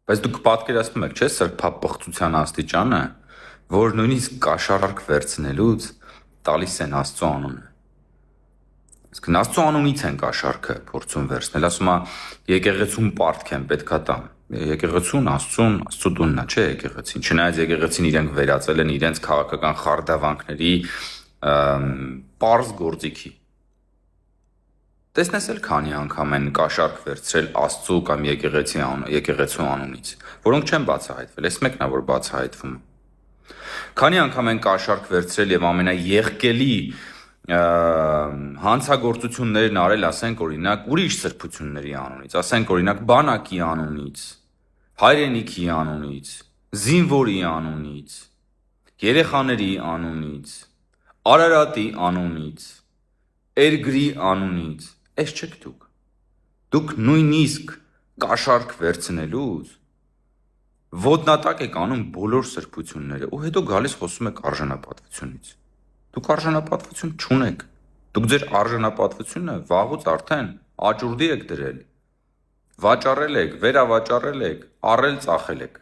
Բայց դուք պատկերացնում եք, չէ՞, սրբապղծության աստիճանը, որ նույնիսկ կաշառք վերցնելուց տալիս են Աստծո անունը։ Իսկ Աստծո անունից են կաշառքը փորձում վերցնել, ասում է եկեղեցուն պարտք են պետքա տամ։ Եկեղեցուն Աստծո տունն է, չէ՞ եկեղեցին։ Չնայած եկեղեցին իրենք վերածել են իրենց քաղաքական խարդավանքների պարզ գործիքի։ Տեսնես էլ քանի անգամ են կաշառք վերցրել Աստծո կամ եկեղեցու անունից, որոնք չեն բացահայտվել, այս մեկն է, որ բացահայտվում է։ Քանի անգամ են կաշառք վերցրել եւ ամենաեղկելի հանցագործություններն արել, ասենք օրինակ ուրիշ սրբությունների անունից, ասենք օրինակ բանակի անունից, հայրենիքի անունից, զինվորի անունից, երեխաների անունից, Արարատի անունից, Էրգրի անունից, այս չեք դուք։ Դուք նույնիսկ կաշառք վերցնելուց ոտնատակ եք անում բոլոր սրբությունները ու հետո գալիս խոսում եք արժանապատվությունից։ Դուք արժանապատվություն չունեք։ Դուք ձեր արժանապատվությունը վաղուց արդեն աճուրդի եք դրել, վաճառել եք, վերավաճառել եք, առել ծախել եք։